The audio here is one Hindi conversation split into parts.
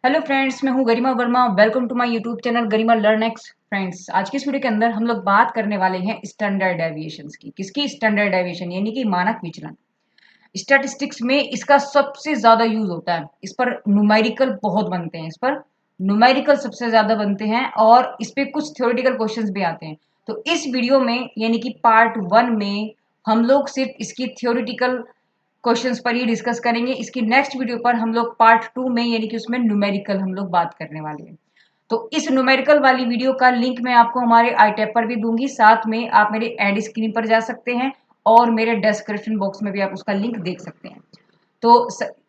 हेलो फ्रेंड्स, मैं हूं Garima Verma. Welcome to my YouTube channel Garima learn X. Friends, आज की इस वीडियो के अंदर हम लोग बात करने वाले हैं स्टैंडर्ड डेविएशंस की। किसकी? स्टैंडर्ड डेविएशन यानी कि मानक विचलन। स्टैटिस्टिक्स में इसका सबसे ज्यादा यूज होता है। इस पर न्यूमेरिकल बहुत बनते हैं। इस पर न्यूमेरिकल सबसे ज्यादा बनते हैं और इस पे कुछ थ्योरेटिकल क्वेश्चंस भी आते हैं। तो इस वीडियो में यानी कि पार्ट 1 में हम लोग सिर्फ इसकी थ्योरेटिकल क्वेश्चंस पर ही डिस्कस करेंगे। इसकी नेक्स्ट वीडियो पर हम लोग पार्ट 2 में यानी कि उसमें न्यूमेरिकल हम लोग बात करने वाले हैं। तो इस न्यूमेरिकल वाली वीडियो का लिंक मैं आपको हमारे आई टैब पर भी दूंगी। साथ में आप मेरे एंड स्क्रीन पर जा सकते हैं और मेरे डिस्क्रिप्शन बॉक्स में भी आप उसका लिंक देख सकते हैं। तो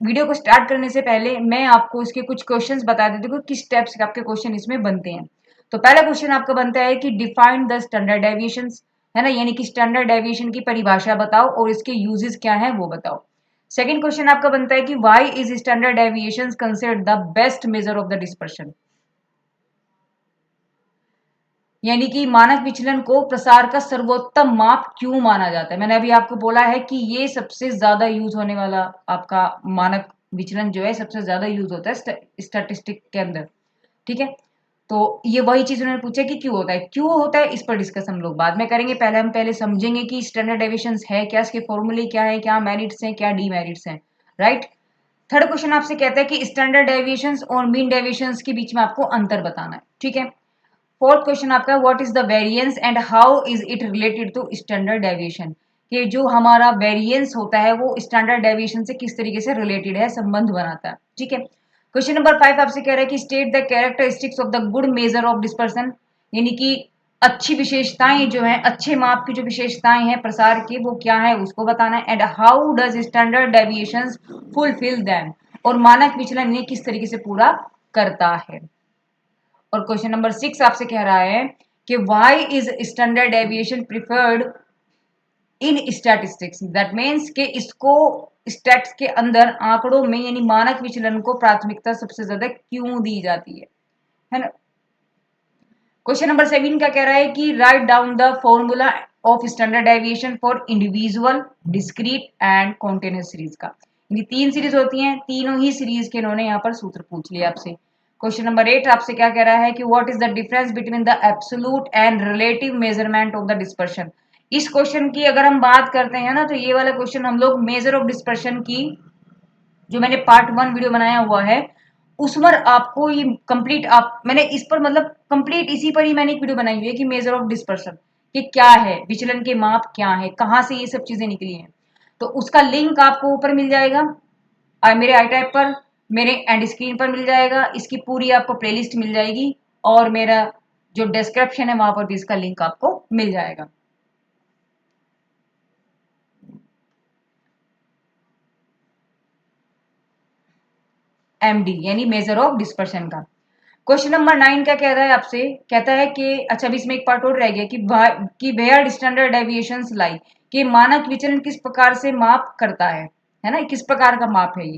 वीडियो को स्टार्ट करने से पहले मैं आपको इसके कुछ क्वेश्चंस बता देती हूँ, किस टाइप से आपके क्वेश्चन इसमें बनते हैं। तो पहला क्वेश्चन आपका बनता है कि डिफाइन द स्टैंडर्ड डेविएशंस, है ना, यानी कि स्टैंडर्ड डेविएशन की परिभाषा बताओ और इसके यूजेस क्या है वो बताओ। सेकंड क्वेश्चन आपका बनता है कि why is standard deviations considered the best measure of the dispersion, यानी कि मानक विचलन को प्रसार का सर्वोत्तम माप क्यों माना जाता है। मैंने अभी आपको बोला है कि ये सबसे ज्यादा यूज होने वाला आपका मानक विचलन जो है सबसे ज्यादा यूज होता है स्टैटिस्टिक के अंदर। ठीक है, तो ये वही चीज उन्होंने पूछा कि क्यों होता है, इस पर डिस्कस हम लोग बाद में करेंगे। हम पहले समझेंगे कि स्टैंडर्ड डेविएशंस है क्या, इसके फॉर्मूले क्या है, क्या मेरिट्स हैं, क्या डीमेरिट्स हैं। राइट। थर्ड क्वेश्चन आपसे कहता है कि स्टैंडर्ड डेविएशंस और मीन डेविएशंस के बीच में आपको अंतर बताना है। ठीक है। फोर्थ क्वेश्चन आपका what is the variance and how is it related to standard deviation, कि जो हमारा वेरिएंस होता है वो स्टैंडर्ड डेविएशन से किस तरीके से रिलेटेड है, संबंध बनाता है। ठीक है। क्वेश्चन नंबर 5 आपसे कह रहा है कि state the characteristics of the good major of dispersion, यानी कि अच्छी विशेषताएं जो है, अच्छे माप की जो विशेषताएं हैं प्रसार की, वो क्या है उसको बताना है। And how does standard deviations fulfil them, और मानक विचलन इन्हें किस तरीके से पूरा करता है। और क्वेश्चन नंबर 6 आपसे कह रहा है कि why is standard deviation preferred in statistics, that means कि इसको स्टैट्स के अंदर आंकड़ों में यानी मानक विचलन को प्राथमिकता सबसे ज्यादा क्यों दी जाती है ना। क्वेश्चन नंबर 7 क्या कह रहा है कि write down the formula of standard deviation for individual, discrete and continuous series का। यानी 3 सीरीज होती हैं, तीनों ही सीरीज के इन्होंने यहाँ पर सूत्र पूछ लिया आपसे। क्वेश्चन नंबर 8 आपसे क्या कह रहा है कि what is the difference between the absolute and relative measurement of the dispersion. इस क्वेश्चन की अगर हम बात करते हैं ना, तो ये वाला क्वेश्चन हम लोग मेजर ऑफ डिस्पर्शन की जो मैंने पार्ट 1 वीडियो बनाया हुआ है उसमें आपको ये कंप्लीट आप मैंने इस पर मतलब कंप्लीट इसी पर ही मैंने एक वीडियो बनाई हुई है कि मेजर ऑफ डिस्पर्शन कि क्या है, विचलन के माप क्या है, कहाँ से ये सब चीजें निकली हैं। तो उसका लिंक आपको ऊपर मिल जाएगा मेरे आई टैब पर, मेरे एंड स्क्रीन पर मिल जाएगा। इसकी पूरी आपको प्लेलिस्ट मिल जाएगी और मेरा जो डिस्क्रिप्शन है वहां पर भी इसका लिंक आपको मिल जाएगा। एमडी यानी मेजर ऑफ डिस्पर्शन का। क्वेश्चन नंबर 9 क्या कह रहा है आपसे, कहता है कि अच्छा अभी इसमें एक पार्ट और रह गया कि वेयर स्टैंडर्ड डेविएशंस लाई, कि मानक विचलन किस प्रकार से माप करता है ना, किस प्रकार का माप है ये।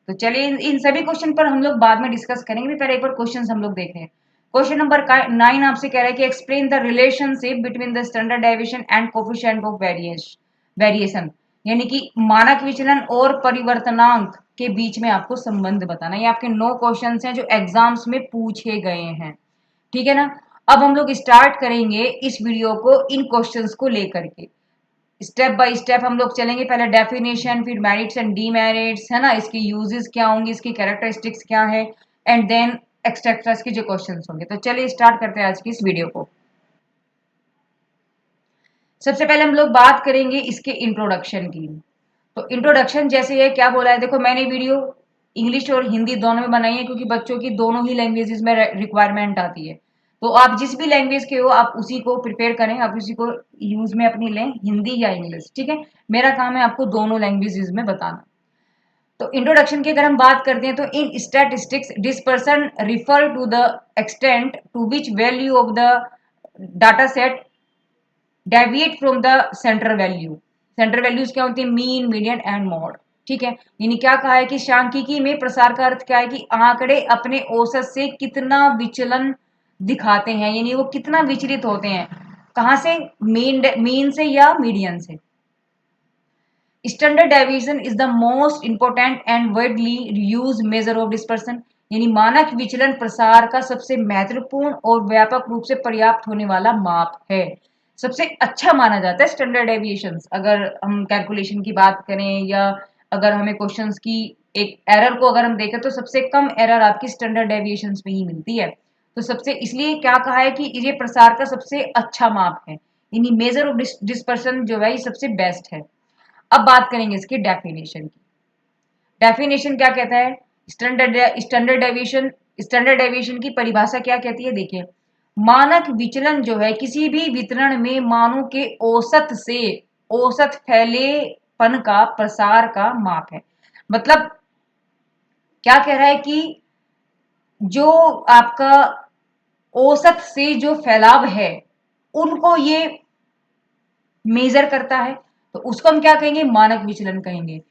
तो चलिए इन सभी क्वेश्चन पर हम लोग बाद में डिस्कस करेंगे, पहले एक बार क्वेश्चन हम लोग देख रहे हैं। क्वेश्चन नंबर 9 आपसे कह रहा है कि explain the relationship between the standard deviation and coefficient of variation, यानी कि मानक विचलन और परिवर्तनांक के बीच में आपको संबंध बताना। ये आपके 9 क्वेश्चन हैं जो एग्जाम्स में पूछे गए हैं। ठीक है ना। अब हम लोग स्टार्ट करेंगे इस वीडियो को इन क्वेश्चंस को लेकर के, स्टेप बाय स्टेप हम लोग चलेंगे। पहले डेफिनेशन, फिर मेरिट्स एंड डीमेरिट्स, है ना, इसकी यूजेस क्या होंगी, इसकी कैरेक्टरिस्टिक्स क्या है, एंड देन एक्स्ट्रा के जो क्वेश्चंस होंगे। तो चलिए स्टार्ट करते हैं आज की इस वीडियो को। सबसे पहले हम लोग बात करेंगे इसके इंट्रोडक्शन की। तो इंट्रोडक्शन जैसे है, क्या बोला है, देखो मैंने वीडियो इंग्लिश और हिंदी दोनों में बनाई है क्योंकि बच्चों की दोनों ही लैंग्वेजेस में रिक्वायरमेंट आती है। तो आप जिस भी लैंग्वेज के हो आप उसी को प्रिपेयर करें, आप उसी को यूज में अपनी लें, हिंदी या इंग्लिश। ठीक है, मेरा काम है आपको दोनों लैंग्वेजेस में बताना। तो इंट्रोडक्शन की अगर हम बात करते हैं तो in statistics dispersion refer to the extent to which value of the data set deviate from the central value. Central values क्या होती है, मीन, मीडियन एंड मॉड। ठीक है, यानी क्या कहा है कि सांख्यिकी में प्रसार का अर्थ क्या है कि आंकड़े अपने औसत से कितना विचलन दिखाते हैं, यानी वो कितना विचलित होते हैं, कहां से, मीन से या मीडियन से। Standard deviation is the most important and widely use major of dispersion, यानी मानक विचलन प्रसार का सबसे महत्वपूर्ण और व्यापक रूप से पर्याप्त होने वाला माप है। सबसे अच्छा माना जाता है स्टैंडर्ड डेविएशंस। अगर हम कैलकुलेशन की बात करें या अगर हमें क्वेश्चंस की एक एरर को अगर हम देखें तो सबसे कम एरर आपकी स्टैंडर्ड डेविएशंस में ही मिलती है। तो सबसे इसलिए क्या कहा है कि ये प्रसार का सबसे अच्छा माप है, यानी मेजर ऑफ डिस्पर्सन जो है ये सबसे बेस्ट है। अब बात करेंगे इसकी डेफिनेशन की। डेफिनेशन क्या कहता है? स्टैंडर्ड डेविएशन की परिभाषा क्या कहती है? देखिए, मानक विचलन जो है किसी भी वितरण में मानों के औसत से औसत फैलेपन का प्रसार का माप है। मतलब क्या कह रहा है कि जो आपका औसत से जो फैलाव है उनको ये मेजर करता है, तो उसको हम क्या कहेंगे? मानक विचलन कहेंगे।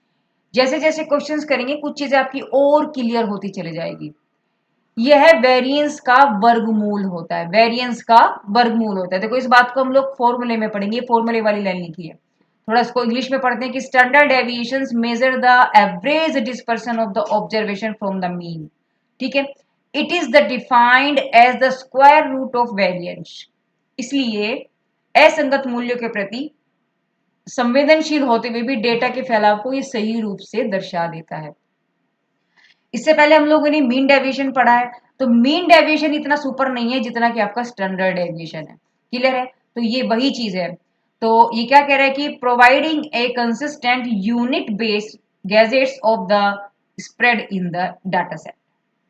जैसे जैसे क्वेश्चंस करेंगे कुछ चीजें आपकी और क्लियर होती चली जाएगी। यह वेरिएंस का वर्गमूल होता है, वेरिएंस का वर्गमूल होता है। देखो इस बात को हम लोग फॉर्मूले में पढ़ेंगे, फॉर्मूले वाली लाइन लिखी है। थोड़ा इसको इंग्लिश में पढ़ते हैं कि standard deviations measure the average dispersion of the observation from the mean. ठीक है, it is the defined as the square root of variance. इसलिए असंगत मूल्यों के प्रति संवेदनशील होते हुए भी डेटा के फैलाव को ये सही रूप से दर्शा देता है। इससे पहले हम लोगों ने मीन डेविएशन पढ़ा है, तो मीन डेविएशन इतना सुपर नहीं है जितना कि आपका स्टैंडर्ड डेविएशन है। क्लियर है? तो ये वही चीज है। तो ये क्या कह रहा है कि providing A consistent unit based gadgets of the spread in the data set.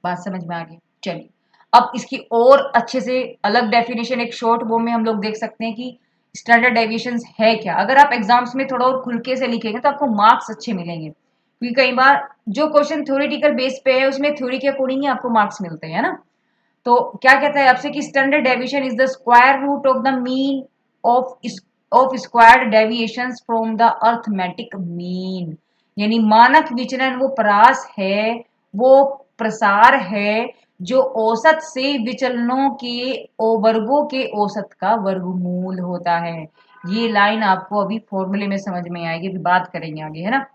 बात समझ में आ गई? चलिए अब इसकी और अच्छे से अलग डेफिनेशन एक शॉर्ट वो में हम लोग देख सकते हैं कि स्टैंडर्ड डेविएशंस है क्या। अगर आप एग्जाम्स में थोड़ा और खुल के से लिखेंगे तो आपको मार्क्स अच्छे मिलेंगे, क्योंकि कई बार जो क्वेश्चन थ्योरेटिकल बेस पे है उसमें थ्योरी के अकॉर्डिंग ही आपको मार्क्स मिलते हैं ना। तो क्या कहता है आपसे कि standard deviation is the square root of the mean of squared deviations from the arithmetic mean. यानी मानक विचलन वो परास है, वो प्रसार है जो औसत से विचलनों के वर्गों के औसत का वर्गमूल होता है। ये लाइन आपको अभी फॉर्मूले में समझ में आएगी, अभी बात करेंगे आगे, है ना।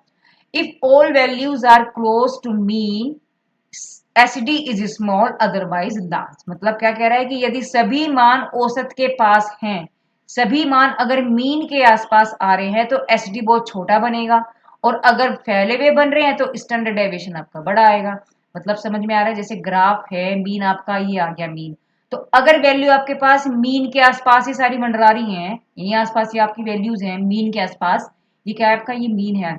If all values are close to mean SD is small otherwise large. मतलब क्या कह रहा है कि यदि सभी मान औसत के पास हैं, सभी मान अगर मीन के आसपास आ रहे हैं तो एसडी बहुत छोटा बनेगा, और अगर फैले हुए बन रहे हैं तो स्टैंडर्ड डेविएशन आपका बड़ा आएगा। मतलब समझ में आ रहा है? जैसे ग्राफ है, मीन आपका ये आ गया मीन, तो अगर वैल्यू आपके पास मीन के आसपास ही सारी मंडरा रही हैं, यही आसपास ये आपकी वैल्यूज हैं मीन के आसपास, ये क्या है आपका? ये मीन है।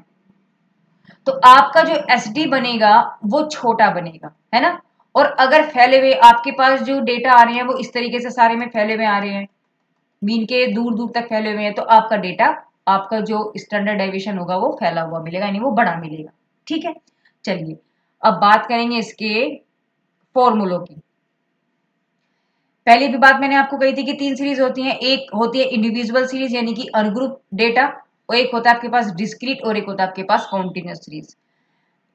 तो आपका जो एस डी बनेगा वो छोटा बनेगा, है ना। और अगर फैले हुए आपके पास जो डेटा आ रहे हैं वो इस तरीके से सारे में फैले हुए आ रहे हैं, मीन के दूर दूर तक फैले हुए हैं, तो आपका डेटा, आपका जो स्टैंडर्ड डेविएशन होगा वो फैला हुआ मिलेगा, यानी वो बड़ा मिलेगा। ठीक है, चलिए अब बात करेंगे इसके फॉर्मूलों की। पहली भी बात मैंने आपको कही थी कि तीन सीरीज होती हैं। एक होती है इंडिविजुअल सीरीज यानी कि अनग्रुप डेटा, और एक होता है आपके पास डिस्क्रीट, और एक होता है आपके पास कॉन्टिन्यूस सीरीज।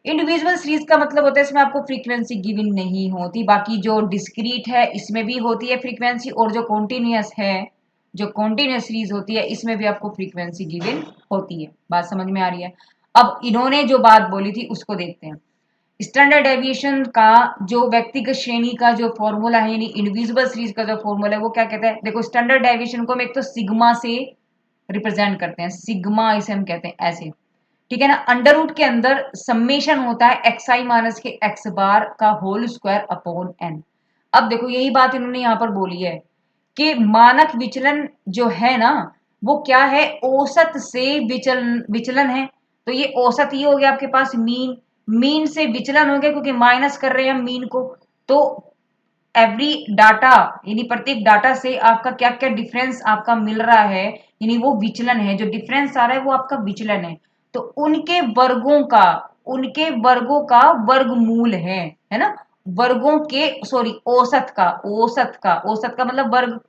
इंडिविजुअल सीरीज का मतलब होता है इसमें आपको फ्रीक्वेंसी गिवन नहीं होती, बाकी जो डिस्क्रीट है इसमें भी होती है फ्रीक्वेंसी, और जो कॉन्टिन्यूस है, जो कॉन्टिन्यूस सीरीज होती है इसमें भी आपको फ्रीक्वेंसी गिवन होती है। बात समझ में आ रही है? अब इन्होंने जो बात बोली थी उसको देखते हैं। स्टैंडर्ड डेविएशन का जो व्यक्तिगत श्रेणी का जो फॉर्मूला है, यानी इंडिविजुअल सीरीज का जो फॉर्मूला है वो क्या कहता है? देखो स्टैंडर्ड डेविएशन को हम एक तो सिग्मा से रिप्रेजेंट करते हैं, सिग्मा इसे हम कहते हैं ऐसे, ठीक है ना। अंडर रूट के अंदर सम्मेशन होता है एक्स आई माइनस के एक्स बार का होल स्क्वायर अपॉन एन। अब देखो यही बात इन्होंने यहां पर बोली है कि मानक विचलन जो है ना वो क्या है? औसत से विचलन विचलन है। तो ये औसत ही हो गया आपके पास मीन, मीन से विचलन हो गया क्योंकि माइनस कर रहे हैं हम मीन को। तो एवरी डाटा यानी प्रत्येक डाटा से आपका क्या क्या डिफरेंस आपका मिल रहा है, यानी वो विचलन है, जो डिफरेंस आ रहा है वो आपका विचलन है। तो उनके वर्गों का वर्गमूल है ना। वर्गों के सॉरी औसत का मतलब वर्ग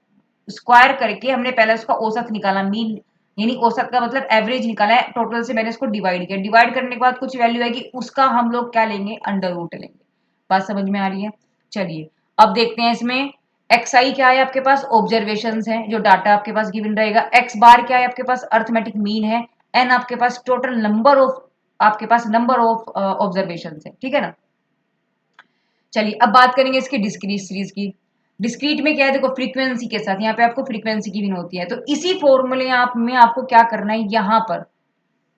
स्क्वायर करके हमने पहले उसका औसत निकाला मीन, यानी औसत का मतलब एवरेज निकाला है, टोटल से मैंने इसको डिवाइड किया, डिवाइड करने के बाद कुछ वैल्यू आएगी उसका हम लोग क्या लेंगे? अंडर रूट लेंगे। बात समझ में आ रही है? चलिए अब देखते हैं इसमें एक्स आई क्या है आपके पास? ऑब्जर्वेशन है, जो डाटा आपके पास गिवन रहेगा। एक्स बार क्या है आपके पास? अर्थमेटिक मीन है। एन आपके पास टोटल नंबर ऑफ, आपके पास नंबर ऑफ ऑब्जर्वेशन है, ठीक है ना। चलिए अब बात करेंगे इसके डिस्क्रीट सीरीज की। डिस्क्रीट में क्या है, देखो फ्रीक्वेंसी के साथ यहाँ पे आपको फ्रीक्वेंसी गिवन होती है, तो इसी फॉर्मूले में आपको क्या करना है, यहाँ पर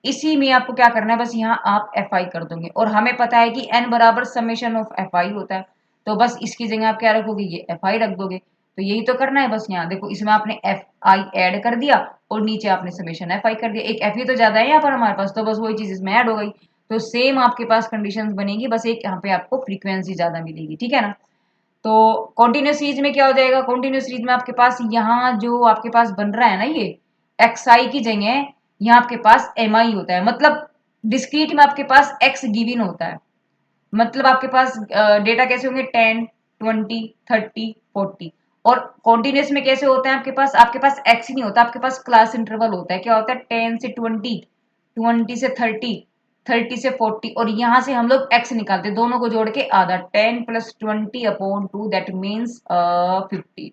इसी में आपको क्या करना है, बस यहाँ आप एफ आई कर दोगे, और हमें पता है कि एन बराबर समेशन ऑफ एफ आई होता है, तो बस इसकी जगह आप क्या रखोगे, ये एफ आई रख दोगे। तो यही तो करना है बस, यहाँ देखो इसमें आपने एफ आई ऐड कर दिया और नीचे आपने समेशन एफ आई कर दिया, एक एफ ही तो ज्यादा है यहाँ पर हमारे पास, तो बस वही चीज इसमें ऐड हो गई। तो सेम आपके पास कंडीशंस बनेगी, बस एक यहाँ पे आपको फ्रीक्वेंसी ज्यादा मिलेगी, ठीक है ना। तो कॉन्टिन्यूस सीरीज में क्या हो जाएगा, कॉन्टिन्यूस सीरीज में आपके पास यहाँ जो आपके पास बन रहा है ना, ये एक्स आई की जगह यहाँ आपके पास एम आई होता है, मतलब डिस्क्रीट में आपके पास एक्स गिवन होता है, मतलब आपके पास डेटा कैसे होंगे 10 20 30 40। और कॉन्टिन्यूस में कैसे होता है, आपके पास एक्स ही नहीं होता, आपके पास क्लास इंटरवल होता है, क्या होता है 10 से 20, 20 से 30, 30 से 40, और यहां से हम लोग एक्स निकालते हैं, दोनों को जोड़ के आधा 10 प्लस 20 अपॉन 2 दैट मीन्स 15।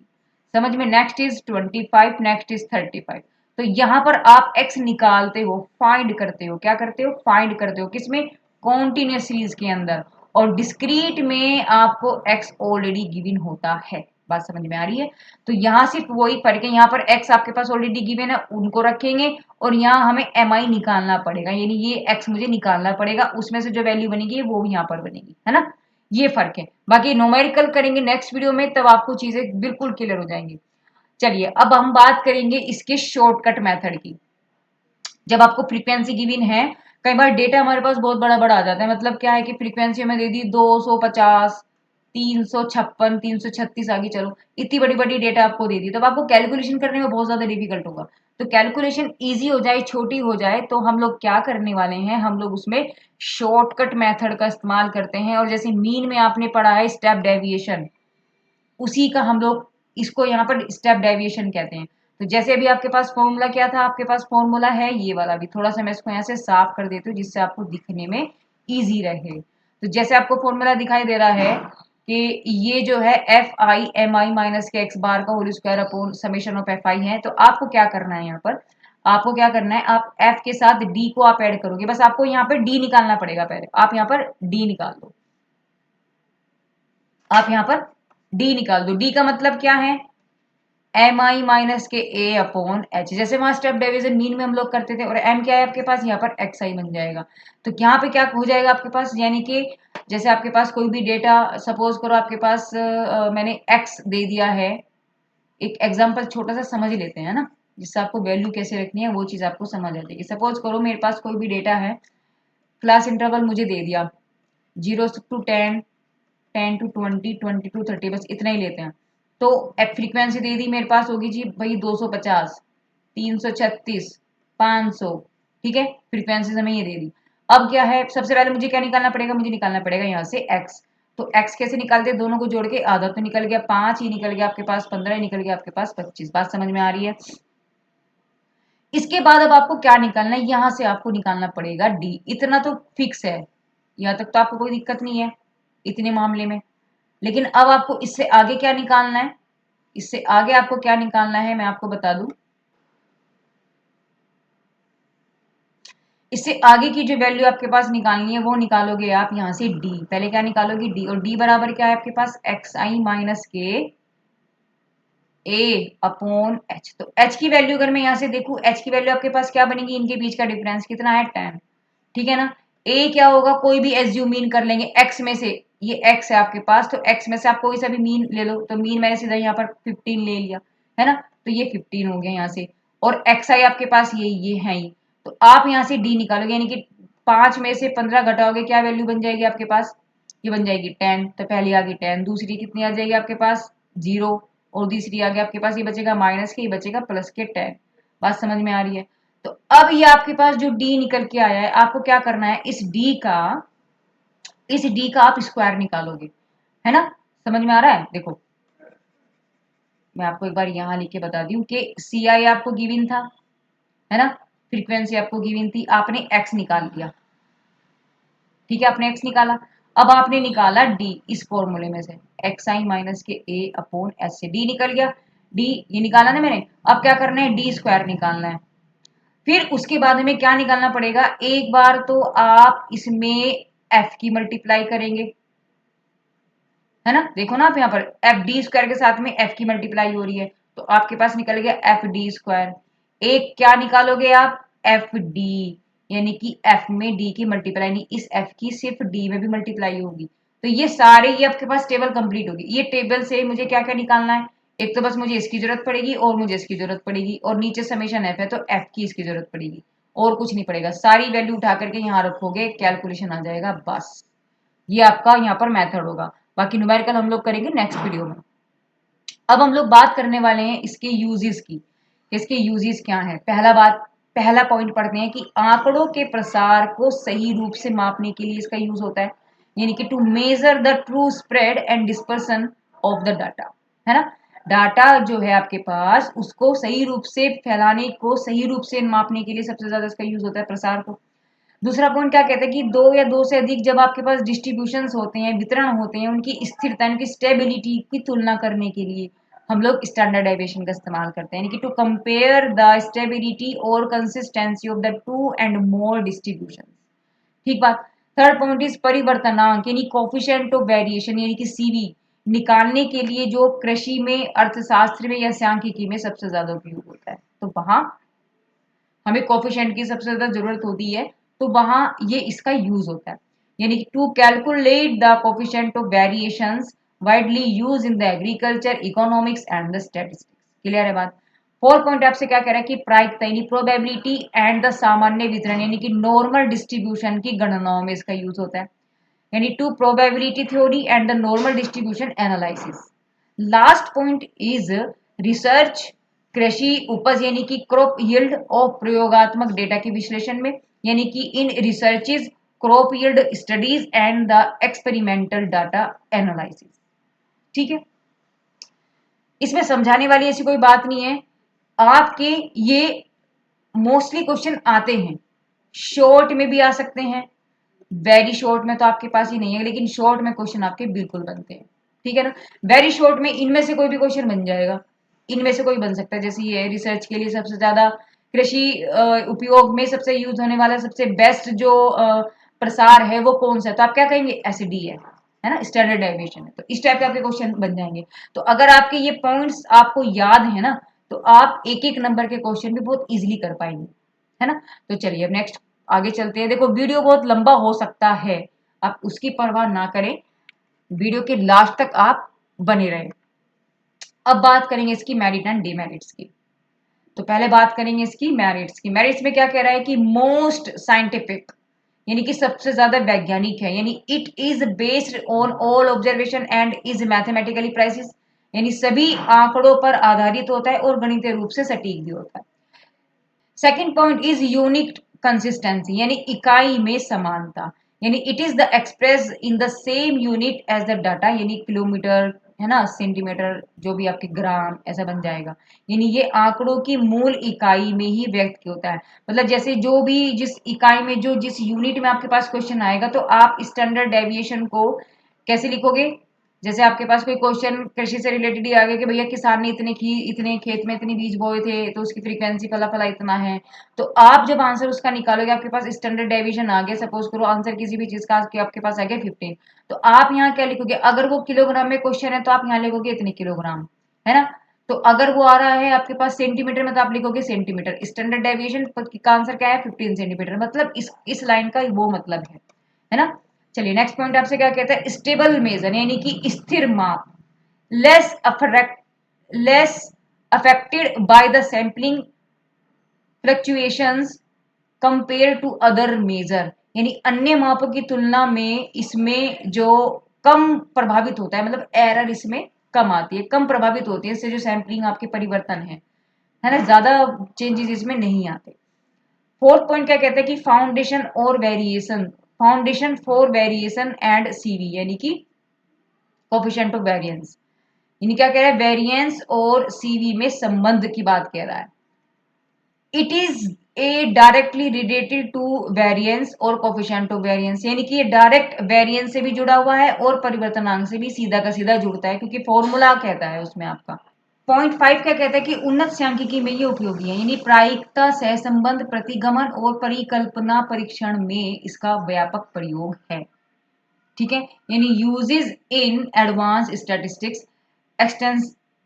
समझ में, नेक्स्ट इज 25, नेक्स्ट इज 35। तो यहाँ पर आप x निकालते हो, फाइंड करते हो, क्या करते हो, फाइंड करते हो, किसमें, कॉन्टिन्यूस सीरीज के अंदर, और डिस्क्रीट में आपको x ऑलरेडी गिवन होता है। बात समझ में आ रही है। तो यहाँ सिर्फ वही फर्क है, यहाँ पर x आपके पास ऑलरेडी गिवन है, उनको रखेंगे, और यहाँ हमें mi निकालना पड़ेगा, यानी ये x मुझे निकालना पड़ेगा, उसमें से जो वैल्यू बनेगी वो यहाँ पर बनेगी, है ना। ये फर्क है, बाकी न्यूमेरिकल करेंगे नेक्स्ट वीडियो में, तब आपको चीजें बिल्कुल क्लियर हो जाएंगी। चलिए अब हम बात करेंगे इसके शॉर्टकट मेथड की। जब आपको फ्रीक्वेंसी गिवन है, कई बार डेटा हमारे पास बहुत बड़ा बड़ा आ जाता है, मतलब क्या है कि फ्रीक्वेंसी हमें दे दी 250, 356, 336 आगे चलो, इतनी बड़ी बड़ी डेटा आपको दे दी, तो आपको कैलकुलेशन करने में बहुत ज्यादा डिफिकल्ट होगा। तो कैलकुलेशन इजी हो जाए, छोटी हो जाए, तो हम लोग क्या करने वाले हैं, हम लोग उसमें शॉर्टकट मेथड का इस्तेमाल करते हैं। और जैसे मीन में आपने पढ़ा है स्टेप डेविएशन, उसी का हम लोग इसको यहाँ पर स्टेप डेविएशन कहते हैं। तो जैसे अभी आपके पास फॉर्मूला क्या था, आपके पास फॉर्मूला है ये वाला भी, थोड़ा सा मैं इसको यहाँ से साफ कर देती हूँ जिससे आपको दिखने में इजी रहे। तो जैसे आपको फॉर्मूला दिखाई दे रहा है कि ये जो है f i m i minus के एक्स बार का whole square upon summation of f i है, तो आपको क्या करना है, यहाँ पर आपको क्या करना है, आप एफ के साथ डी को आप ऐड करोगे, बस आपको यहाँ पर डी निकालना पड़ेगा, पहले आप यहाँ पर डी निकाल दो, आप यहाँ पर डी निकाल दो। डी का मतलब क्या है, एम आई माइनस के ए अपॉन एच, जैसे वहां स्टेप डिवीजन मीन में हम लोग करते थे, और एम क्या है आपके पास, यहाँ पर एक्स आई बन जाएगा। तो यहाँ पे क्या हो जाएगा आपके पास, यानी कि जैसे आपके पास कोई भी डेटा, सपोज करो आपके पास मैंने एक्स दे दिया है, एक एग्जाम्पल छोटा सा समझ लेते हैं ना, जिससे आपको वैल्यू कैसे रखनी है वो चीज आपको समझ आ जाएगी। सपोज करो मेरे पास कोई भी डेटा है, क्लास इंटरवल मुझे दे दिया 0 to 10, 10 to 20, 20 to 30, बस इतना ही लेते हैं। तो फ्रीक्वेंसी दे दी मेरे पास होगी जी भाई 250, 336, 500, ठीक है, फ्रीक्वेंसी हमें ये दे दी। अब क्या है, सबसे पहले मुझे क्या निकालना पड़ेगा, मुझे निकालना पड़ेगा यहाँ से x। तो x कैसे निकालते हैं, दोनों को जोड़ के आधा तो निकल गया 5, ही निकल गया आपके पास 15, ही निकल गया आपके पास 25। बात समझ में आ रही है। इसके बाद अब आपको क्या निकालना है, यहां से आपको निकालना पड़ेगा d, इतना तो फिक्स है, यहाँ तक तो आपको कोई दिक्कत नहीं है इतने मामले में। लेकिन अब आपको इससे आगे क्या निकालना है, इससे आगे आपको क्या निकालना है मैं आपको बता दूं। इससे आगे की जो वैल्यू आपके पास निकालनी है वो निकालोगे आप यहाँ से d, पहले क्या निकालोगे d, और d बराबर क्या है आपके पास एक्स आई माइनस के a अपॉन h। तो h की वैल्यू अगर मैं यहाँ से देखूं, h की वैल्यू आपके पास क्या बनेगी, इनके बीच का डिफरेंस कितना है 10, ठीक है ना। a क्या होगा, कोई भी एज्यूम मीन कर लेंगे x में से, ये x है आपके पास, तो x में से आप कोई सा भी मीन ले लो, तो मीन मैंने सीधा यहाँ पर 15 ले लिया, है ना, तो ये 15 हो गया यहाँ से, और एक्स आई आपके पास ये है ही। तो आप यहाँ से डी निकालोगे, यानी कि 5 में से 15 घटाओगे, क्या वैल्यू बन जाएगी आपके पास, ये बन जाएगी 10। तो पहली आ गई 10, दूसरी कितनी आ जाएगी आपके पास 0, और तीसरी आ गई आपके पास, ये बचेगा माइनस के, ये बचेगा प्लस के 10। बात समझ में आ रही है। तो अब ये आपके पास जो डी निकल के आया है, आपको क्या करना है, इस डी का आप स्क्वायर निकालोगे, है ना। समझ में आ रहा है, देखो मैं आपको एक बार यहाँ लिख के बता दूं कि सी आई आपको गिवन था, है ना, फ्रीक्वेंसी आपको गिवन थी, आपने एक्स निकाल लिया, ठीक है, आपने एक्स निकाला। अब आपने निकाला डी इस फॉर्मूले में से, एक्स आई माइनस के ए अपॉन एस से डी निकल गया, डी ये निकाला ना मैंने। अब क्या करना है, डी स्क्वायर निकालना है। फिर उसके बाद हमें क्या निकालना पड़ेगा, एक बार तो आप इसमें एफ की मल्टीप्लाई करेंगे, है ना, देखो ना आप यहाँ पर एफ डी स्क्वायर के साथ में एफ की मल्टीप्लाई हो रही है, तो आपके पास निकल गया एफ डी स्क्वायर। एक क्या निकालोगे आप, एफ डी, यानी कि एफ में डी की मल्टीप्लाई नहीं, इस एफ की सिर्फ डी में भी मल्टीप्लाई होगी। तो ये सारे, ये आपके पास टेबल कंप्लीट होगी। ये टेबल से मुझे क्या क्या निकालना है, एक तो बस मुझे इसकी जरूरत पड़ेगी और मुझे इसकी जरूरत पड़ेगी, और नीचे समेशन एफ है तो एफ की इसकी जरूरत पड़ेगी, और कुछ नहीं पड़ेगा। सारी वैल्यू उठा करके यहाँ रखोगे, कैलकुलेशन आ जाएगा बस। ये आपका यहाँ पर मेथड होगा। बाकी न्यूमेरिकल हम लोग करेंगे नेक्स्ट वीडियो में। अब हम लोग बात करने वाले हैं इसके यूजेस की, इसके यूजेस क्या है। पहला पॉइंट पढ़ते हैं कि आंकड़ों के प्रसार को सही रूप से मापने के लिए इसका यूज होता है, यानी कि to measure the true spread and dispersion of the data, है ना। डाटा जो है आपके पास, उसको सही रूप से फैलाने को, सही रूप से मापने के लिए सबसे ज्यादा इसका यूज होता है, प्रसार को। दूसरा पॉइंट क्या कहते हैं कि दो या दो से अधिक जब आपके पास डिस्ट्रीब्यूशन होते हैं, वितरण होते हैं, उनकी स्थिरता, उनकी स्टेबिलिटी की तुलना करने के लिए हम लोग स्टैंडर्ड डेविएशन का इस्तेमाल करते हैं, यानी कि टू कंपेयर द स्टेबिलिटी और consistency of the two and more distribution. ठीक बात। थर्ड पॉइंट इज परिवर्तनांक, यानी कोफिशिएंट ऑफ वेरिएशन, यानी कि सीवी निकालने के लिए जो कृषि में, अर्थशास्त्र में या सांख्यिकी में सबसे ज्यादा उपयोग होता है, तो वहां हमें कोफिशिएंट की सबसे ज्यादा जरूरत होती है, तो वहां ये इसका यूज होता है, यानी कि to calculate the coefficient of variations widely use in the agriculture, economics and the statistics. Clear है बात। फोर्थ पॉइंट आपसे क्या कह रहा है कि प्रायिकता, यानी प्रोबेबिलिटी एंड द सामान्य वितरण, यानी कि नॉर्मल डिस्ट्रीब्यूशन की गणनाओं में इसका यूज होता है, यानी to probability theory and the normal distribution analysis. Last point is research, कृषि उपज यानी कि क्रॉप यील्ड, और प्रयोगात्मक डेटा के विश्लेषण में, यानी कि in researches, crop yield studies and the experimental data analysis. ठीक है, इसमें समझाने वाली ऐसी कोई बात नहीं है। आपके ये मोस्टली क्वेश्चन आते हैं, शॉर्ट में भी आ सकते हैं, वेरी शॉर्ट में तो आपके पास ही नहीं है, लेकिन शॉर्ट में क्वेश्चन आपके बिल्कुल बनते हैं। ठीक है ना, वेरी शॉर्ट में इनमें से कोई भी क्वेश्चन बन जाएगा, इनमें से कोई बन सकता है। जैसे ये रिसर्च के लिए सबसे ज्यादा कृषि उपयोग में सबसे यूज होने वाला सबसे बेस्ट जो प्रसार है वो कौन सा है, तो आप क्या कहेंगे, एसडी है ना, स्टैंडर्ड डेविएशन है। तो इस टाइप के आपके क्वेश्चन बन जाएंगे। तो अगर आपके ये पॉइंट्स आपको याद है ना, तो आप एक एक नंबर के क्वेश्चन भी बहुत इजीली कर पाएंगे, है ना। तो चलिए अब नेक्स्ट आगे चलते हैं। देखो वीडियो बहुत लंबा हो सकता है, आप उसकी परवाह ना करें, वीडियो के लास्ट तक आप बने रहें। अब बात करेंगे इसकी मेरिट एंड डिमेरिट्स की। तो पहले बात करेंगे इसकी मेरिट्स की। मेरिट्स में क्या कह रहा है कि मोस्ट साइंटिफिक, यानी कि सबसे ज्यादा वैज्ञानिक है, यानी it is based on all observation and is mathematically precious, यानी सभी आंकड़ों पर आधारित होता है और गणितीय रूप से सटीक भी होता है। Second point is unique consistency, यानी इकाई में समानता, यानी it is the express in the same unit as the data, यानी किलोमीटर, है ना, सेंटीमीटर, जो भी आपके ग्राम, ऐसा बन जाएगा। यानी ये आंकड़ों की मूल इकाई में ही व्यक्त होता है, मतलब जैसे जो भी जिस इकाई में, जो जिस यूनिट में आपके पास क्वेश्चन आएगा, तो आप स्टैंडर्ड डेविएशन को कैसे लिखोगे। जैसे आपके पास कोई क्वेश्चन कृषि से रिलेटेड ही आ गया कि भैया किसान ने इतने खेत में इतने बीज बोए थे, तो उसकी फ्रीक्वेंसी फला फला इतना है, तो आप जब आंसर उसका निकालोगे, आपके पास स्टैंडर्ड डेविएशन आ गया, सपोज करो आंसर किसी भी चीज का आपके पास आ गया 15, तो आप यहाँ क्या लिखोगे, अगर वो किलोग्राम में क्वेश्चन है तो आप यहाँ लिखोगे इतने किलोग्राम, है ना। तो अगर वो आ रहा है आपके पास सेंटीमीटर में, तो आप लिखोगे सेंटीमीटर। स्टैंडर्ड डेविएशन का आंसर क्या है, 15 सेंटीमीटर, मतलब इस लाइन का वो मतलब है ना। चलिए नेक्स्ट पॉइंट आपसे क्या कहता है, स्टेबल मेजर, यानी कि स्थिर माप, less less affected by the sampling fluctuations compare to other measure, यानी अन्य मापों की तुलना में इसमें जो कम प्रभावित होता है, मतलब एरर इसमें कम आती है, कम प्रभावित होती है, इससे जो सैंपलिंग आपके परिवर्तन है ना, ज्यादा चेंजेस इसमें नहीं आते। फोर्थ पॉइंट क्या कहते हैं कि फाउंडेशन और variation, foundation for variation and CV, यानी कि कोफिशिएंट ऑफ वेरिएंस, यानी क्या कह रहा है, वेरिएंस और सीवी में संबंध की बात कह रहा है। It is a directly related to variance और कोफिशिएंट ऑफ वेरिएंस, यानी कि ये डायरेक्ट वेरिएंस से भी जुड़ा हुआ है और परिवर्तनांक से भी सीधा का सीधा जुड़ता है, क्योंकि फॉर्मूला कहता है उसमें आपका। पॉइंट 5 क्या कहता है कि उन्नत सांख्यिकी में ये उपयोगी है, यानी प्रायिकता, सहसंबंध, प्रतिगमन और परिकल्पना परीक्षण में इसका व्यापक प्रयोग है। ठीक है, यानी uses in advance statistics,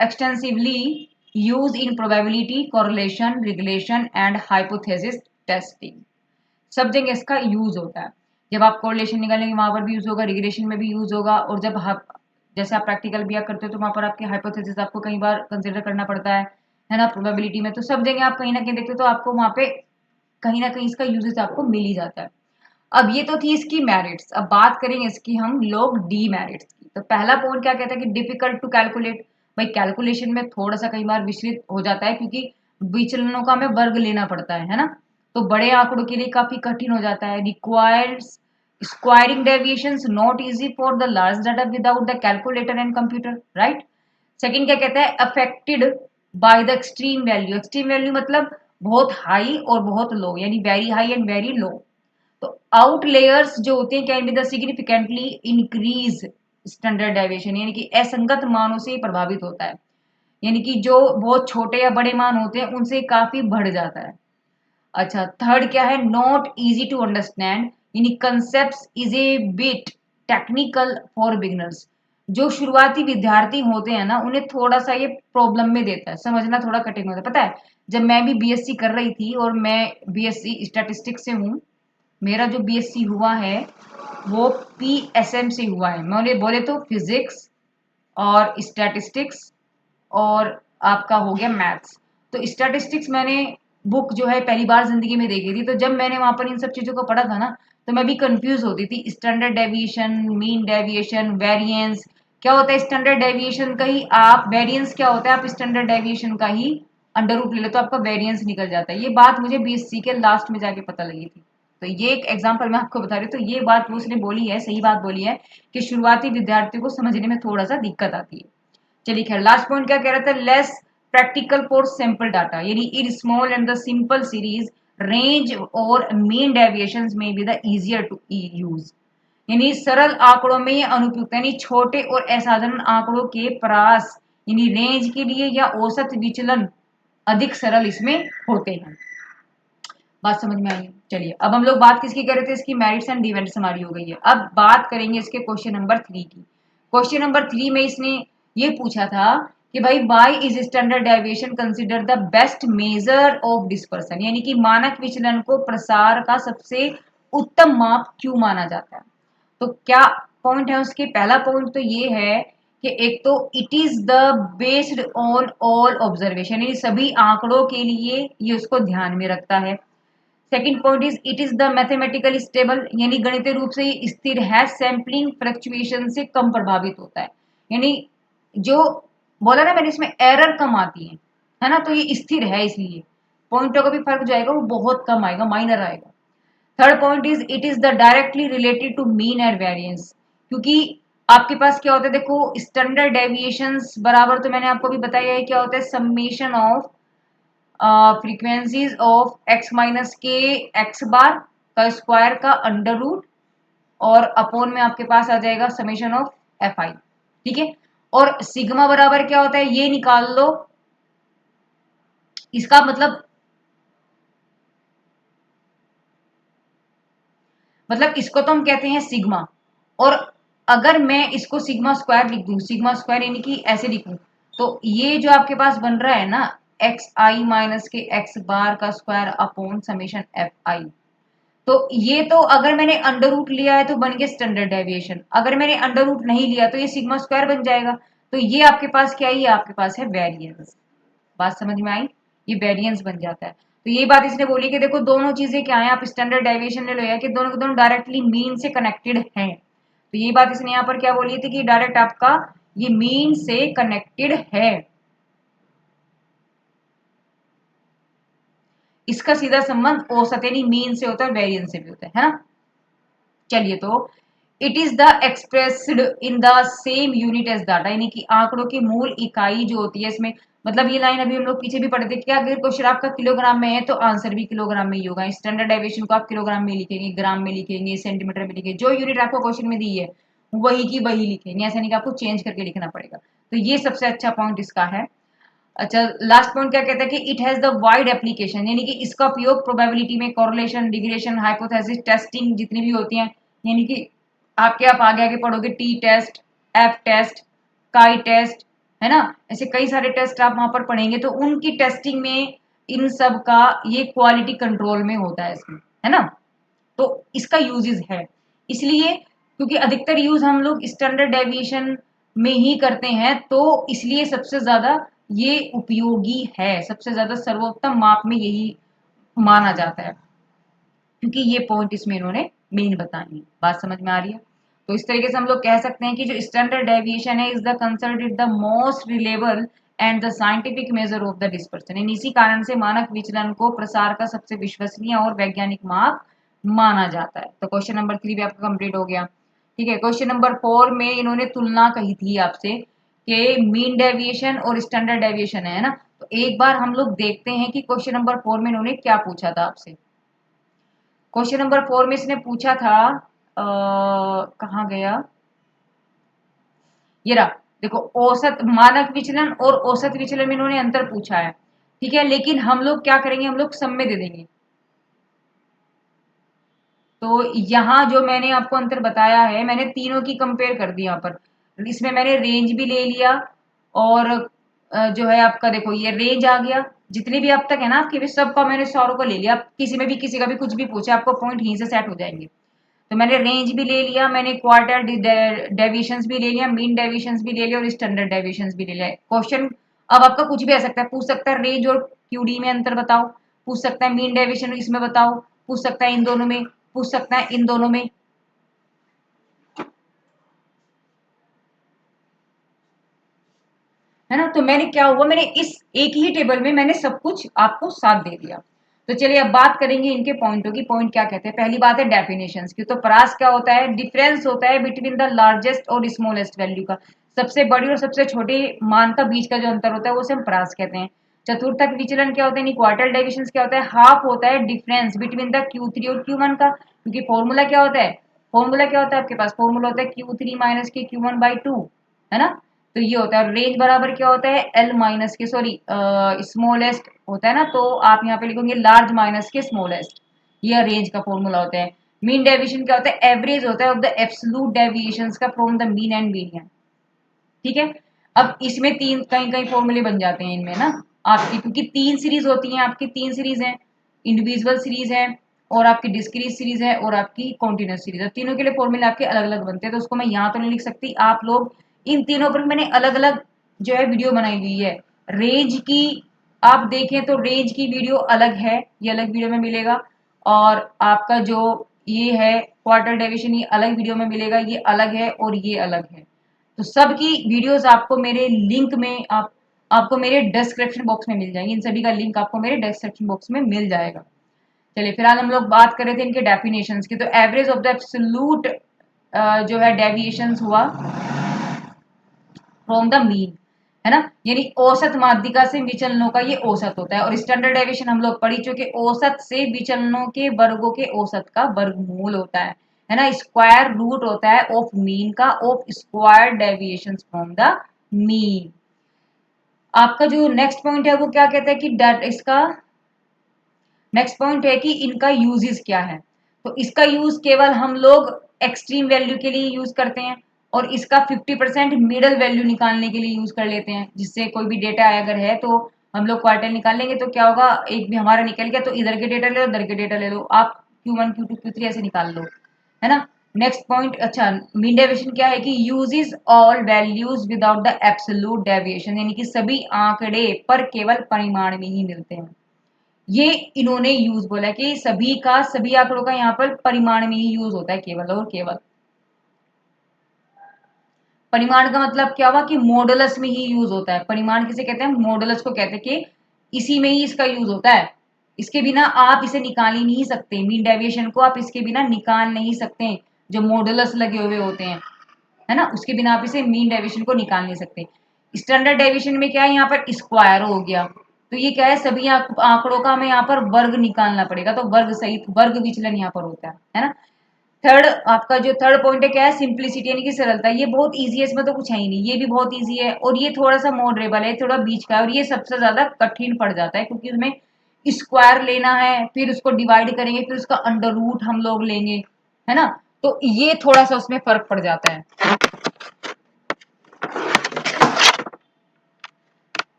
extensively use in probability, correlation, regression and hypothesis testing, सब जगह इसका यूज होता है। जब आप कोरिलेशन निकालेंगे वहां पर भी यूज होगा, रिग्रेशन में भी यूज होगा, और जब आप जैसे आप प्रैक्टिकल भी करते हो तो वहां पर आपकी हाइपोथेसिस आपको कई बार कंसिडर करना पड़ता है ना, प्रोबेबिलिटी में। तो सब जगह आप कहीं ना कहीं देखते हो तो आपको वहां पे कहीं ना कहीं इसका यूजेस आपको मिल ही जाता है। अब ये तो थी इसकी मेरिट्स, अब बात करेंगे इसकी हम लोग डीमेरिट्स की। तो पहला पॉइंट क्या कहता है कि डिफिकल्ट टू कैलकुलेट। भाई कैलकुलेशन में थोड़ा सा कई बार विचलित हो जाता है, क्योंकि विचलनों का हमें वर्ग लेना पड़ता है ना, तो बड़े आंकड़ों के लिए काफी कठिन हो जाता है। Requires squaring deviations not easy for the large data without the calculator and computer, right. Second क्या कहता है, affected by the extreme value. Extreme value मतलब बहुत हाई और बहुत लो, यानी very high and very low. तो आउटलेयर्स जो होते हैं can be the significantly increase standard deviation, यानी कि असंगत मानों से प्रभावित होता है, यानी कि जो बहुत छोटे या बड़े मान होते हैं उनसे काफी बढ़ जाता है। अच्छा, थर्ड क्या है, नॉट इजी टू अंडरस्टैंड, यानी concept is a bit technical for beginners. जो शुरुआती विद्यार्थी होते हैं ना उन्हें थोड़ा सा ये प्रॉब्लम में देता है, समझना थोड़ा कठिन होता है। पता है, जब मैं भी बीएससी कर रही थी, और मैं बीएससी स्टैटिस्टिक्स से हूँ, मेरा जो बीएससी हुआ है वो पीएसएम से हुआ है। मैं उन्हें बोले तो फिजिक्स और स्टैटिस्टिक्स और आपका हो गया मैथ्स। तो स्टैटिस्टिक्स मैंने बुक जो है पहली बार जिंदगी में देखी थी, तो जब मैंने वहां पर इन सब चीजों को पढ़ा था ना, तो मैं भी कंफ्यूज होती थी। Standard deviation, mean deviation, variance, क्या होता है स्टैंडर्ड डेविएशन का ही आप वेरिएंस क्या होता है, आप स्टैंडर्ड डेविएशन का ही अंडर रूट ले लो तो आपका वेरिएंस निकल जाता है। ये बात मुझे बीएससी के लास्ट में जाके पता लगी थी। तो ये एक एग्जांपल मैं आपको बता रही हूँ। तो ये बात वो उसने बोली है, सही बात बोली है, कि शुरुआती विद्यार्थियों को समझने में थोड़ा सा दिक्कत आती है। चलिए खैर, लास्ट पॉइंट क्या कह रहा था, less practical for sample data, यानी in small and the simple series range और मीन डेविएशंस में be the easier to use, यानी सरल आंकड़ों में ये अनुपयुक्त, यानी छोटे और असाधारण आंकड़ों के प्रास यानी रेंज के लिए या औसत विचलन अधिक सरल इसमें होते हैं। बात समझ में आई? चलिए अब हम लोग बात किसकी कर रहे थे, इसकी मेरिट्स एंड डिमेरिट्स हमारी हो गई है। अब बात करेंगे इसके क्वेश्चन नंबर 3 की। क्वेश्चन नंबर 3 में इसने ये पूछा था कि भाई why is standard deviation consider the best measure of dispersion, यानी कि मानक विचलन को प्रसार का सबसे उत्तम माप क्यों माना जाता है। तो क्या पॉइंट है उसके, पहला पॉइंट तो ये है कि एक तो it is the based on all observation, यानी सभी आंकड़ों के लिए ये उसको ध्यान में रखता है। Second point is it is the mathematically stable, यानी गणितीय रूप से ये स्थिर है, सैम्पलिंग फ्लक्चुएशन से कम प्रभावित होता है, यानी जो बोला ना मैंने इसमें एरर कम आती है ना, तो ये स्थिर है, इसलिए पॉइंटों का भी फर्क जो आएगा वो बहुत कम आएगा, माइनर आएगा। Third point is it is the directly related to mean and variance, क्योंकि आपके पास क्या होता है, देखो स्टैंडर्ड डेविएशंस बराबर तो मैंने आपको भी बताया है क्या होता है, summation of frequencies of x minus के एक्स बार का स्क्वायर का अंडर रूट, और अपॉन में आपके पास आ जाएगा समेशन ऑफ एफ आई, ठीक है। और सिग्मा बराबर क्या होता है ये निकाल लो, इसका मतलब इसको तो हम कहते हैं सिग्मा, और अगर मैं इसको सिग्मा स्क्वायर लिख दूं, सिग्मा स्क्वायर यानी कि ऐसे लिखूं, तो ये जो आपके पास बन रहा है ना एक्स आई माइनस के एक्स बार का square upon summation f i, तो ये तो अगर मैंने अंडर रूट लिया है तो बन गया स्टैंडर्ड डेविएशन, अगर मैंने अंडर रूट नहीं लिया तो ये सिग्मा स्क्वायर बन जाएगा। तो ये आपके पास क्या है, ये आपके पास है वेरिएंस। बात समझ में आई, ये वेरिएंस बन जाता है। तो ये बात इसने बोली कि देखो दोनों चीजें क्या है, आप स्टैंडर्ड डेविएशन ले लो या कि दोनों के दोनों डायरेक्टली मीन से कनेक्टेड हैं। तो ये बात इसने यहाँ पर क्या बोली थी कि डायरेक्ट आपका ये मीन से कनेक्टेड है, इसका सीधा संबंध औसत यानी मीन से होता है, वेरिएंस से भी होता है ना। चलिए, तो it is the expressed in the same unit as data, यानी कि आंकड़ों की मूल इकाई जो होती है इसमें, मतलब ये लाइन अभी हम लोग पीछे भी पढ़े थे कि अगर क्वेश्चन आपका किलोग्राम में है तो आंसर भी किलोग्राम में ही होगा। स्टैंडर्ड डेविएशन को आप किलोग्राम में लिखेंगे, ग्राम में लिखेंगे, सेंटीमीटर में लिखेंगे, जो यूनिट आपको क्वेश्चन में दी है वही की वही लिखेंगे, ऐसा नहीं कि आपको चेंज करके लिखना पड़ेगा। तो ये सबसे अच्छा पॉइंट इसका है। अच्छा, लास्ट पॉइंट क्या कहता है कि it has the wide application, यानी कि इसका उपयोग प्रोबेबिलिटी में, कोरिलेशन, रिग्रेशन, हाइपोथेसिस टेस्टिंग जितनी भी होती हैं, यानी कि आपके आप आगे आगे पढ़ोगे टी टेस्ट, एफ टेस्ट, काई टेस्ट, है ना, ऐसे कई सारे टेस्ट आप वहां पर पढ़ेंगे तो उनकी टेस्टिंग में इन सब का ये क्वालिटी कंट्रोल में होता है इसमें, है ना। तो इसका यूजेस है, इसलिए क्योंकि अधिकतर यूज हम लोग स्टैंडर्ड डेविएशन में ही करते हैं तो इसलिए सबसे ज्यादा ये उपयोगी है, सबसे ज्यादा सर्वोत्तम माप में यही माना जाता है, क्योंकि ये पॉइंट इसमें इन्होंने मेन बताए हैं। बात समझ में आ रही है। तो इस तरीके से हम लोग कह सकते हैं कि जो स्टैंडर्ड डेविएशन है is the considered the most reliable and the scientific measure of the dispersion. इन इसी कारण से मानक विचलन को प्रसार का सबसे विश्वसनीय और वैज्ञानिक माप माना जाता है। तो क्वेश्चन नंबर 3 भी आपका कंप्लीट हो गया। ठीक है, क्वेश्चन नंबर 4 में इन्होंने तुलना कही थी आपसे कि मीन डेविएशन और स्टैंडर्ड डेविएशन है ना। तो एक बार हम लोग देखते हैं कि क्वेश्चन नंबर 4 में इन्होंने क्या पूछा था आपसे। क्वेश्चन नंबर 4 में इसने पूछा था कहाँ गया, ये रहा, देखो औसत मानक विचलन और औसत विचलन में इन्होंने अंतर पूछा है। ठीक है, लेकिन हम लोग क्या करेंगे, हम लोग सम में दे देंगे। तो यहाँ जो मैंने आपको अंतर बताया है मैंने तीनों की कंपेयर कर दी यहाँ पर। इसमें मैंने रेंज भी ले लिया और जो है आपका देखो ये रेंज आ गया, जितने भी अब तक है ना आपके भी सबका मैंने सारों को ले लिया। किसी में भी किसी का भी कुछ भी पूछे आपको पॉइंट यहीं से सेट हो जाएंगे। तो मैंने रेंज भी ले लिया, मैंने क्वार्टर डेविएशंस भी ले लिया, मीन डेविएशंस भी ले लिया और स्टैंडर्ड डेविएशंस भी ले लिया। क्वेश्चन अब आपका कुछ भी आ सकता है, पूछ सकता है रेंज और क्यूडी में अंतर बताओ, पूछ सकता है मीन डेविएशन इसमें बताओ, पूछ सकता है इन दोनों में, पूछ सकता है इन दोनों में, है ना। तो मैंने क्या हुआ, मैंने इस एक ही टेबल में मैंने सब कुछ आपको साथ दे दिया। तो चलिए अब बात करेंगे इनके पॉइंटों की, पॉइंट क्या कहते हैं। पहली बात है डेफिनेशंस की। तो परास क्या होता है, डिफरेंस होता है बिटवीन द लार्जेस्ट और स्मॉलेस्ट वैल्यू का, सबसे बड़ी और सबसे छोटे मान का बीच का जो अंतर होता है वो से हम परास कहते हैं। चतुर्थक विचलन क्या होता है, क्वार्टर डेविएशन क्या होता है, हाफ होता है डिफरेंस बिटवीन द Q3 और Q1 का, क्योंकि फॉर्मूला क्या होता है, फॉर्मूला क्या होता है आपके पास, फॉर्मूला होता है Q3 माइनस के Q1/2, है ना। तो ये होता है रेंज बराबर क्या होता है, एल माइनस के सॉरी स्मॉलेस्ट होता है ना, तो आप यहाँ पे लिखोगे लार्ज माइनस के स्मॉलेस्ट, ये रेंज का फॉर्मूला होता है। मीन डेविएशन क्या होता है, एवरेज होता है ऑफ द एब्सोल्यूट डेविएशंस का from the mean and median. ठीक है, अब इसमें तीन कई कई फॉर्मूले बन जाते हैं इनमें ना आपकी, क्योंकि तीन सीरीज होती हैं आपकी, तीन सीरीज हैं, इंडिविजुअल सीरीज है और आपकी डिस्क्रीट सीरीज है और आपकी कॉन्टिन्यूस सीरीज है। तीनों के लिए फॉर्मूले आपके अलग अलग बनते हैं, तो उसको मैं यहाँ तो नहीं लिख सकती, आप लोग इन तीनों पर मैंने अलग अलग जो है वीडियो बनाई हुई है। रेंज की आप देखें तो रेंज की वीडियो अलग है, ये अलग वीडियो में मिलेगा, और आपका जो ये है क्वार्टर डेविएशन ये अलग वीडियो में मिलेगा, ये अलग है और ये अलग है। तो सबकी वीडियोस आपको मेरे लिंक में आपको मेरे डिस्क्रिप्शन बॉक्स में मिल जाएंगे, इन सभी का लिंक आपको मेरे डिस्क्रिप्शन बॉक्स में मिल जाएगा। चलिए फिलहाल हम लोग बात कर रहे थे इनके डेफिनेशंस की। तो एवरेज ऑफ द एब्सोल्यूट जो है डेविएशंस हुआ फ्रॉम द मीन, है ना, यानी औसत माध्यिका से विचलनों का ये औसत होता है। और स्टैंडर्ड डेविएशन हम लोग पढ़ी चुके, औसत से विचलनों के वर्गों के औसत का वर्गमूल होता है ना, स्क्वायर रूट होता है ऑफ मीन का, of square deviation from the mean. आपका जो नेक्स्ट पॉइंट है वो क्या कहता है कि इसका नेक्स्ट पॉइंट है कि इनका यूजेस क्या है। तो इसका यूज केवल हम लोग एक्सट्रीम वैल्यू के लिए यूज करते हैं और इसका 50% मिडल वैल्यू निकालने के लिए यूज कर लेते हैं, जिससे कोई भी डेटा अगर है तो हम लोग क्वार्टर निकाल लेंगे तो क्या होगा, एक भी हमारा निकल गया तो इधर के डेटा ले लो, इधर के डेटा ले लो, आप Q1 Q2 Q3 ऐसे निकाल लो, है ना। नेक्स्ट पॉइंट, अच्छा मीन डेविएशन क्या है कि uses all values without the absolute deviation, यानी कि सभी आंकड़े पर केवल परिमाण में ही मिलते हैं। ये इन्होंने यूज बोला है कि सभी का सभी आंकड़ों का यहाँ पर परिमाण में ही यूज होता है, केवल और केवल। परिमाण का मतलब क्या हुआ कि मॉडुलस में ही यूज होता है। परिमाण किसे कहते हैं, मॉडुलस को कहते हैं कि इसी में ही इसका यूज होता है, इसके बिना आप इसे निकाल ही नहीं सकते, मीन डेविएशन को आप इसके बिना निकाल नहीं सकते, जो मॉडुलस लगे हुए होते हैं, है ना, उसके बिना आप इसे मीन डेविएशन को निकाल नहीं सकते। स्टैंडर्ड डेविएशन में क्या है, यहाँ पर स्क्वायर हो गया, तो ये क्या है सभी आंकड़ों का हमें यहाँ पर वर्ग निकालना पड़ेगा, तो वर्ग सहित वर्ग विचलन यहाँ पर होता है ना। थर्ड आपका जो थर्ड पॉइंट है क्या है, सिंप्लिसिटी यानी कि सरलता, ये बहुत इजी है, इसमें तो कुछ है ही नहीं, ये भी बहुत इजी है और ये थोड़ा सा मॉडरेबल है, थोड़ा बीच का है, और ये सबसे ज्यादा कठिन पड़ जाता है क्योंकि उसमें स्क्वायर लेना है, फिर उसको डिवाइड करेंगे, फिर उसका अंडर रूट हम लोग लेंगे, है ना। तो ये थोड़ा सा उसमें फर्क पड़ जाता है।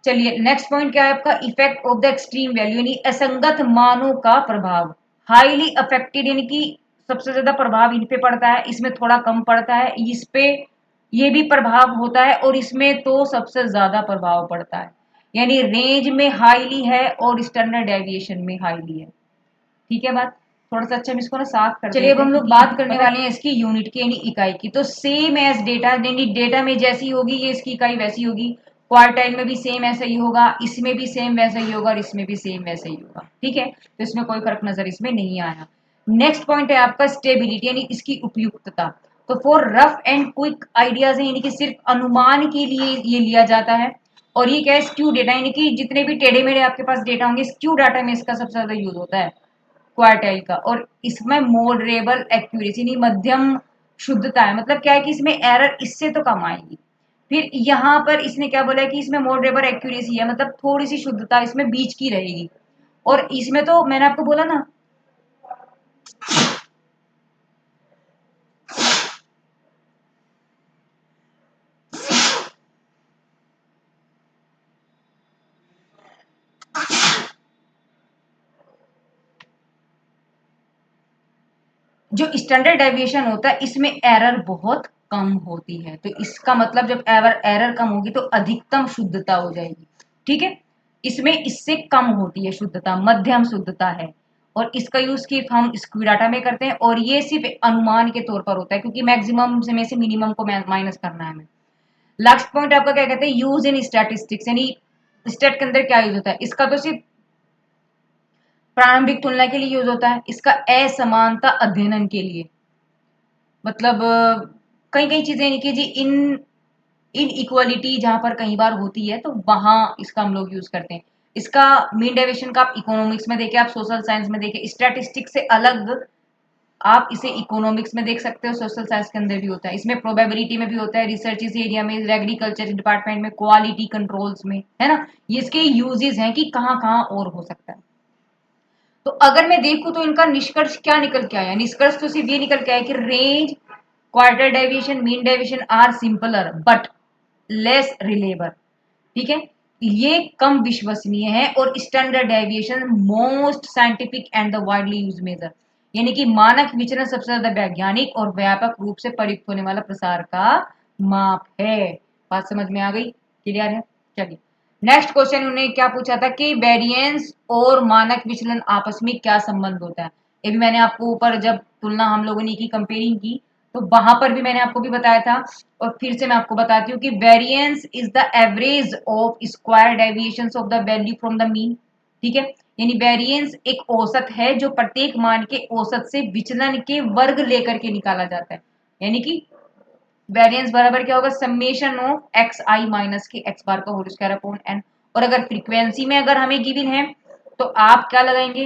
चलिए नेक्स्ट पॉइंट क्या है आपका, effect of the extreme value यानी असंगत मानों का प्रभाव। हाईली अफेक्टेड यानी कि सबसे ज्यादा प्रभाव इन पे पड़ता है, इसमें थोड़ा कम पड़ता है, इस पे ये भी प्रभाव होता है और इसमें तो सबसे ज्यादा प्रभाव पड़ता है। यानी रेंज में हाईली है और स्टैंडर्ड डेविएशन में हाईली है। ठीक है बात, थोड़ा सा अच्छा हम इसको ना साफ कर चलिए। अब हम लोग बात करने वाले हैं इसकी यूनिट की यानी इकाई की। तो सेम एज डेटा यानी डेटा में जैसी होगी ये इसकी इकाई वैसी होगी, क्वार्टाइल में भी सेम ऐसा ही होगा, इसमें भी सेम वैसा ही होगा और इसमें भी सेम वैसा ही होगा। ठीक है, तो इसमें कोई फर्क नजर इसमें नहीं आया। नेक्स्ट पॉइंट है आपका स्टेबिलिटी यानी इसकी उपयुक्तता। तो for rough and quick ideas है यानी कि सिर्फ अनुमान के लिए ये लिया जाता है। और ये क्या है, स्क्यू डेटा यानी कि जितने भी टेढ़े मेढ़े आपके पास डेटा होंगे स्क्यू डाटा में इसका सबसे ज्यादा यूज होता है क्वार्टाइल का। और इसमें मॉडरेबल एक्यूरेसी नहीं मध्यम शुद्धता है, मतलब क्या है कि इसमें एरर इससे तो कम आएगी। फिर यहाँ पर इसने क्या बोला है कि इसमें मॉडरेबल एक्यूरेसी है, मतलब थोड़ी सी शुद्धता इसमें बीच की रहेगी। और इसमें तो मैंने आपको बोला ना, जो स्टैंडर्ड डेविएशन होता है इसमें एरर बहुत कम होती है। तो इसका मतलब जब एरर कम होगी तो अधिकतम शुद्धता हो जाएगी। ठीक है, इसमें इससे कम होती है शुद्धता, मध्यम शुद्धता है। और इसका यूज सिर्फ हम स्क्यू डाटा में करते हैं और ये सिर्फ अनुमान के तौर पर होता है क्योंकि मैक्सिमम में से मिनिमम को माइनस करना है हमें। लास्ट पॉइंट आपका क्या कहते हैं, यूज इन स्टैटिस्टिक्स यानी स्टेट के अंदर क्या यूज होता है। इसका तो सिर्फ प्रारंभिक तुलना के लिए यूज होता है, इसका असमानता अध्ययन के लिए, मतलब कई कई चीजें नहीं की जी इन इक्वालिटी जहां पर कई बार होती है तो वहां इसका हम लोग यूज करते हैं। इसका मीन डेविएशन का आप इकोनॉमिक्स में देखें, आप सोशल साइंस में देखें, स्टैटिस्टिक्स से अलग आप इसे इकोनॉमिक्स में देख सकते हो, सोशल साइंस के अंदर भी होता है, इसमें प्रोबेबिलिटी में भी होता है, रिसर्च इस एरिया में, एग्रीकल्चर डिपार्टमेंट में, क्वालिटी कंट्रोल्स में, है ना। ये इसके यूजेस हैं कि कहाँ कहाँ और हो सकता है। तो अगर मैं देखूं तो इनका निष्कर्ष क्या निकल के आया, निष्कर्ष तो सिर्फ ये निकल के आया कि range, quarter deviation, mean deviation are simpler but less reliable. ठीक है, ये कम विश्वसनीय है और standard deviation most scientific and the widely use measure यानी कि मानक विचरण सबसे ज्यादा वैज्ञानिक और व्यापक रूप से प्रयुक्त होने वाला प्रसार का माप है। बात समझ में आ गई, क्लियर है। चलिए नेक्स्ट क्वेश्चन उन्होंने क्या पूछा था कि वेरिएंस और मानक विचलन आपस में क्या संबंध होता है। ये भी मैंने आपको ऊपर जब तुलना हम लोगों ने की, कंपेयरिंग की, तो वहां पर भी मैंने आपको भी बताया था और फिर से मैं आपको बताती हूँ कि variance is the average of square deviations of the value from the mean. ठीक है, यानी वेरिएंस एक औसत है जो प्रत्येक मान के औसत से विचलन के वर्ग लेकर के निकाला जाता है। यानी कि वेरिएंस बराबर क्या होगा, summation of x i minus के एक्स बार का होल स्क्वायर अपॉन एन। और अगर फ्रीक्वेंसी में अगर हमें गिवन है तो आप क्या लगाएंगे,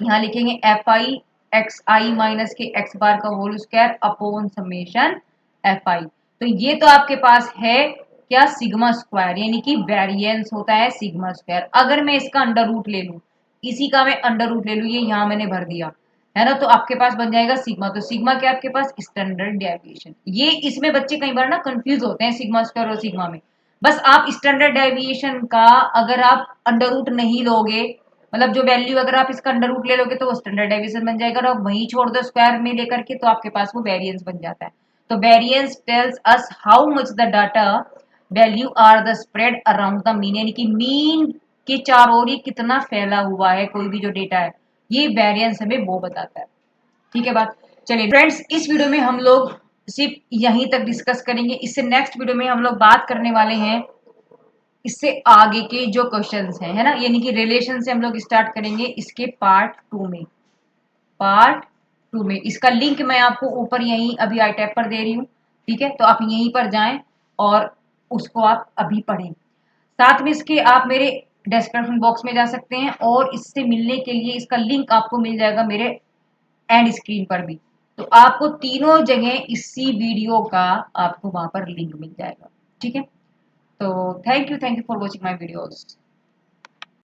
यहाँ लिखेंगे f i x i minus के एक्स बार का whole square upon summation f i. तो ये तो आपके पास है क्या, सिग्मा स्क्वायर, यानी कि वेरिएंस होता है सिग्मा स्क्वायर। अगर मैं इसका अंडर रूट ले लूं, इसी का मैं अंडर रूट ले लूं, ये यहाँ मैंने भर दिया है ना, तो आपके पास बन जाएगा सिग्मा। तो सिग्मा क्या आपके पास, स्टैंडर्ड डेविएशन। ये इसमें बच्चे कई बार ना कंफ्यूज होते हैं सिग्मा स्क्वायर और सिग्मा में। बस आप स्टैंडर्ड डेविएशन का अगर आप अंडर रूट नहीं लोगे, मतलब जो वैल्यू अगर आप इसका अंडर रूट ले लोगे तो वो स्टैंडर्ड डेविएशन बन जाएगा, और आप वहीं छोड़ दो स्क्वायर में लेकर के तो आपके पास वो वेरिएंस बन जाता है। तो variance tells us how much the data value are the spread around the mean, यानी कि मीन के चारों ओर ये कितना फैला हुआ है कोई भी जो डेटा है, ये वेरिएंस हमें वो बताता है। ठीक है बात। चलिए फ्रेंड्स, इस वीडियो में हम लोग सिर्फ यहीं तक डिस्कस करेंगे, इससे नेक्स्ट वीडियो में हम लोग बात करने वाले हैं इससे आगे के जो क्वेश्चंस हैं, है ना, यानी कि रिलेशन से हम लोग स्टार्ट करेंगे इसके पार्ट 2 में। पार्ट 2 में इसका लिंक मैं आपको ऊपर यहीं अभी आई टैब पर दे रही हूँ। ठीक है, तो आप यहीं पर जाएं और उसको आप अभी पढ़ें। साथ में इसके आप मेरे डिस्क्रिप्शन बॉक्स में जा सकते हैं और इससे मिलने के लिए इसका लिंक आपको मिल जाएगा मेरे एंड स्क्रीन पर भी। तो आपको तीनों जगह इसी वीडियो का आपको वहां पर लिंक मिल जाएगा। ठीक है, तो thank you for watching my videos.